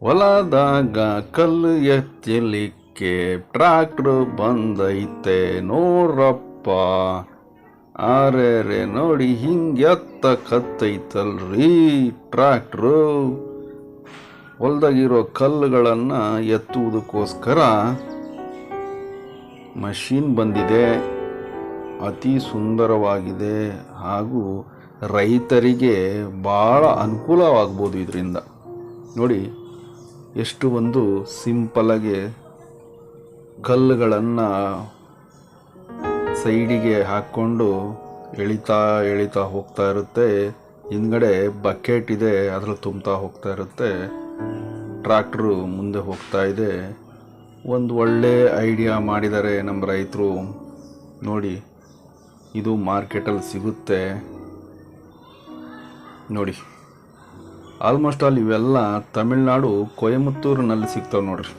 ಹೊಲದಾಗ ಕಲ್ಲು ಎತ್ತಲಿಕ್ಕೆ ಟ್ರ್ಯಾಕ್ಟ್ರು ಬಂದೈತೆ ನೋಡ್ರಪ್ಪ. ಆರೆ ನೋಡಿ ಹಿಂಗೆ ಎತ್ತಕತ್ತೈತಲ್ರಿ ಟ್ರ್ಯಾಕ್ಟ್ರು. ಹೊಲದಾಗಿರೋ ಕಲ್ಲುಗಳನ್ನು ಎತ್ತುವುದಕ್ಕೋಸ್ಕರ ಮಷೀನ್ ಬಂದಿದೆ. ಅತಿ ಸುಂದರವಾಗಿದೆ ಹಾಗೂ ರೈತರಿಗೆ ಭಾಳ ಅನುಕೂಲವಾಗ್ಬೋದು ಇದರಿಂದ. ನೋಡಿ ಎಷ್ಟು ಒಂದು ಸಿಂಪಲಾಗಿ ಕಲ್ಲುಗಳನ್ನು ಸೈಡಿಗೆ ಹಾಕ್ಕೊಂಡು ಎಳಿತಾ ಹೋಗ್ತಾ ಇರುತ್ತೆ. ಹಿಂದ್ಗಡೆ ಬಕೆಟ್ ಇದೆ, ಅದ್ರಲ್ಲಿ ತುಂಬ್ತಾ ಹೋಗ್ತಾ ಇರುತ್ತೆ. ಟ್ರ್ಯಾಕ್ಟ್ರು ಮುಂದೆ ಹೋಗ್ತಾ ಇದೆ. ಒಂದು ಒಳ್ಳೆ ಐಡಿಯಾ ಮಾಡಿದ್ದಾರೆ ನಮ್ಮ ರೈತರು. ನೋಡಿ, ಇದು ಮಾರ್ಕೆಟಲ್ಲಿ ಸಿಗುತ್ತೆ. ನೋಡಿ, ಆಲ್ಮೋಸ್ಟ್ ಆಲ್ ಇವೆಲ್ಲ ತಮಿಳ್ನಾಡು ಕೊಯಮತ್ತೂರಿನಲ್ಲಿ ಸಿಗ್ತಾವೆ ನೋಡ್ರಿ.